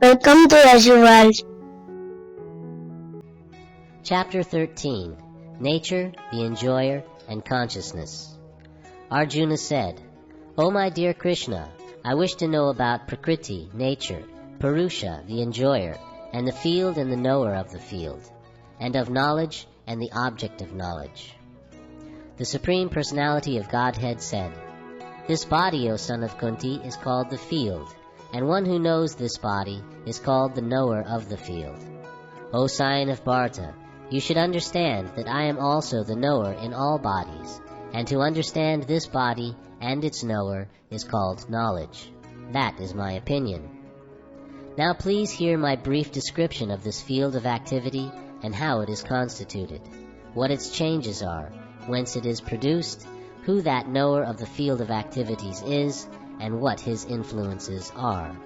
Welcome to World. Chapter 13. Nature, the Enjoyer, and Consciousness. Arjuna said, O my dear Krishna, I wish to know about Prakriti, nature, Purusha, the enjoyer, and the field and the knower of the field, and of knowledge and the object of knowledge. The Supreme Personality of Godhead said, This body, O son of Kunti, is called the field, and one who knows this body is called the knower of the field. O scion of Bharata, you should understand that I am also the knower in all bodies, and to understand this body and its knower is called knowledge. That is my opinion. Now please hear my brief description of this field of activity and how it is constituted, what its changes are, whence it is produced, who that knower of the field of activities is, and what his influences are.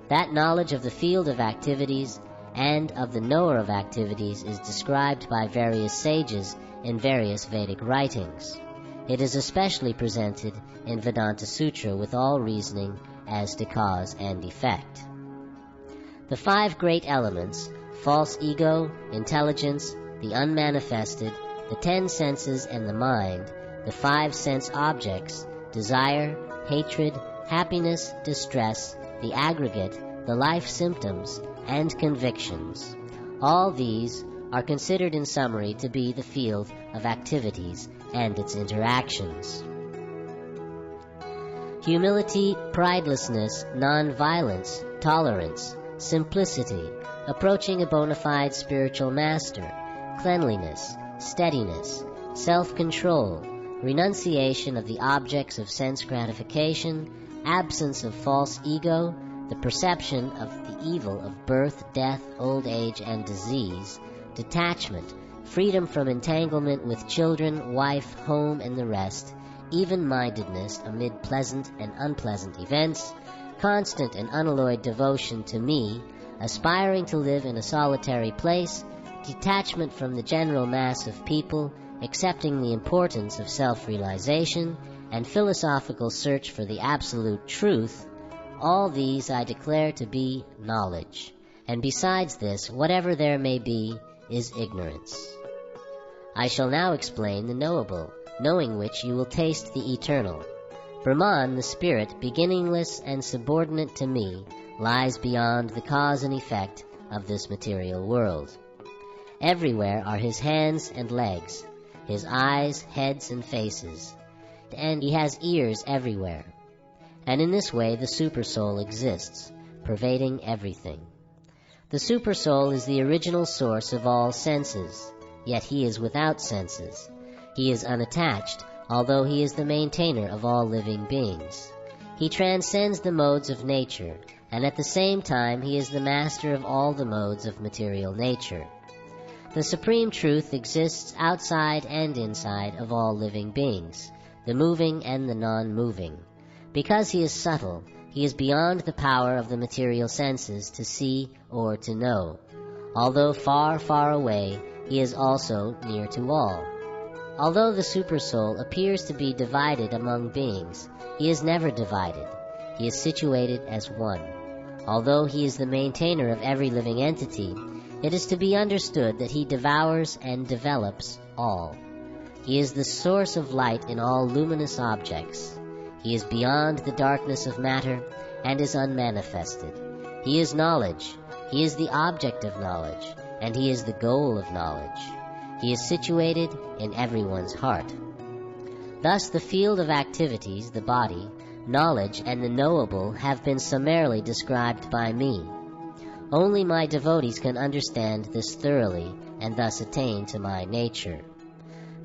That knowledge of the field of activities and of the knower of activities is described by various sages in various Vedic writings. It is especially presented in Vedanta Sutra with all reasoning as to cause and effect. The five great elements, false ego, intelligence, the unmanifested, the 10 senses and the mind, the 5 sense objects, desire, hatred, happiness, distress, the aggregate, the life symptoms, and convictions. All these are considered in summary to be the field of activities and its interactions. Humility, pridelessness, non-violence, tolerance, simplicity, approaching a bona fide spiritual master, cleanliness, steadiness, self-control, renunciation of the objects of sense gratification, absence of false ego, the perception of the evil of birth, death, old age, and disease, detachment, freedom from entanglement with children, wife, home, and the rest, even-mindedness amid pleasant and unpleasant events, constant and unalloyed devotion to me, aspiring to live in a solitary place, detachment from the general mass of people, accepting the importance of self-realization, and philosophical search for the absolute truth, all these I declare to be knowledge, and besides this, whatever there may be, is ignorance. I shall now explain the knowable, knowing which you will taste the eternal. Brahman, the spirit, beginningless and subordinate to me, lies beyond the cause and effect of this material world. Everywhere are his hands and legs, his eyes, heads, and faces, and he has ears everywhere. And in this way the Supersoul exists, pervading everything. The Supersoul is the original source of all senses, yet he is without senses. He is unattached, although he is the maintainer of all living beings. He transcends the modes of nature, and at the same time he is the master of all the modes of material nature. The Supreme Truth exists outside and inside of all living beings, the moving and the non-moving. Because he is subtle, he is beyond the power of the material senses to see or to know. Although far, far away, he is also near to all. Although the Supersoul appears to be divided among beings, he is never divided. He is situated as one. Although he is the maintainer of every living entity, it is to be understood that he devours and develops all. He is the source of light in all luminous objects. He is beyond the darkness of matter and is unmanifested. He is knowledge. He is the object of knowledge, and he is the goal of knowledge. He is situated in everyone's heart. Thus the field of activities, the body, knowledge, and the knowable have been summarily described by me. Only my devotees can understand this thoroughly and thus attain to my nature.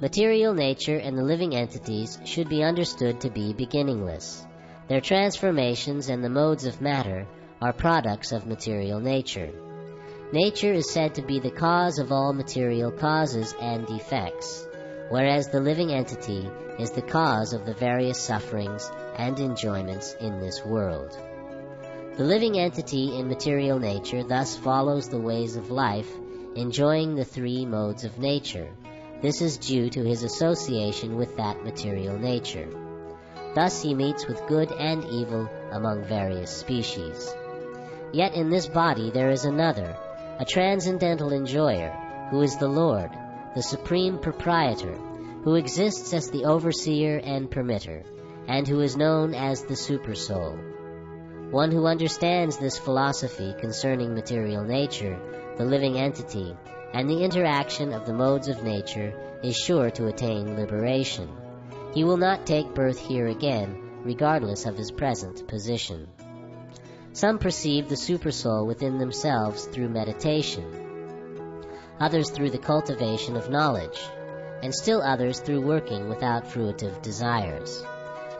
Material nature and the living entities should be understood to be beginningless. Their transformations and the modes of matter are products of material nature. Nature is said to be the cause of all material causes and effects, whereas the living entity is the cause of the various sufferings and enjoyments in this world. The living entity in material nature thus follows the ways of life, enjoying the 3 modes of nature. This is due to his association with that material nature. Thus he meets with good and evil among various species. Yet in this body there is another, a transcendental enjoyer, who is the Lord, the supreme proprietor, who exists as the overseer and permitter, and who is known as the Supersoul. One who understands this philosophy concerning material nature, the living entity, and the interaction of the modes of nature is sure to attain liberation. He will not take birth here again, regardless of his present position. Some perceive the Supersoul within themselves through meditation, others through the cultivation of knowledge, and still others through working without fruitive desires.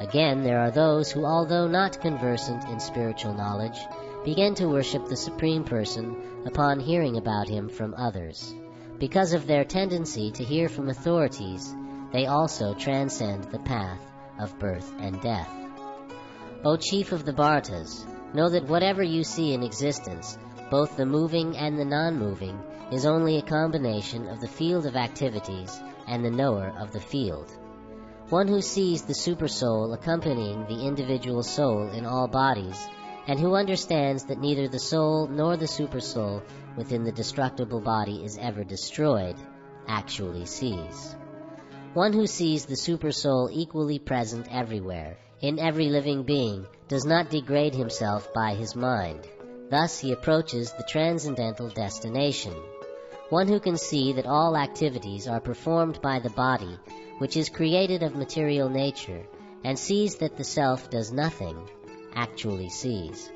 Again, there are those who, although not conversant in spiritual knowledge, begin to worship the Supreme Person upon hearing about him from others. Because of their tendency to hear from authorities, they also transcend the path of birth and death. O Chief of the Bhartas, know that whatever you see in existence, both the moving and the non-moving, is only a combination of the field of activities and the knower of the field. One who sees the Supersoul accompanying the individual soul in all bodies, and who understands that neither the soul nor the Supersoul within the destructible body is ever destroyed, actually sees. One who sees the Supersoul equally present everywhere, in every living being, does not degrade himself by his mind. Thus he approaches the transcendental destination. One who can see that all activities are performed by the body, which is created of material nature, and sees that the self does nothing, actually sees.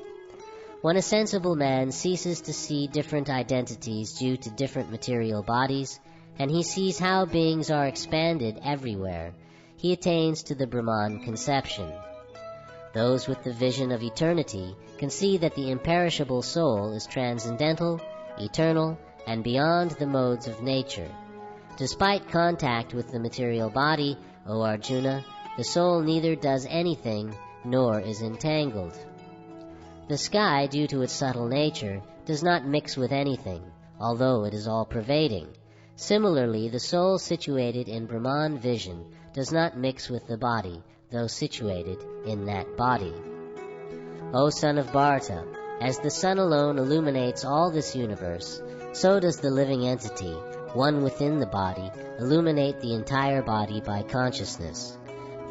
When a sensible man ceases to see different identities due to different material bodies, and he sees how beings are expanded everywhere, he attains to the Brahman conception. Those with the vision of eternity can see that the imperishable soul is transcendental, eternal, and beyond the modes of nature. Despite contact with the material body, O Arjuna, the soul neither does anything nor is entangled. The sky, due to its subtle nature, does not mix with anything, although it is all-pervading. Similarly, the soul situated in Brahman vision does not mix with the body, though situated in that body. O son of Bharata, as the sun alone illuminates all this universe, so does the living entity, one within the body, illuminate the entire body by consciousness.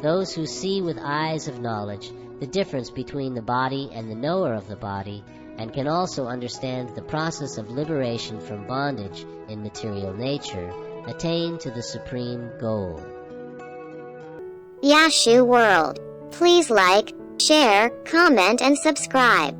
Those who see with eyes of knowledge the difference between the body and the knower of the body, and can also understand the process of liberation from bondage in material nature, attain to the supreme goal. Yashu World. Please like, share, comment and subscribe.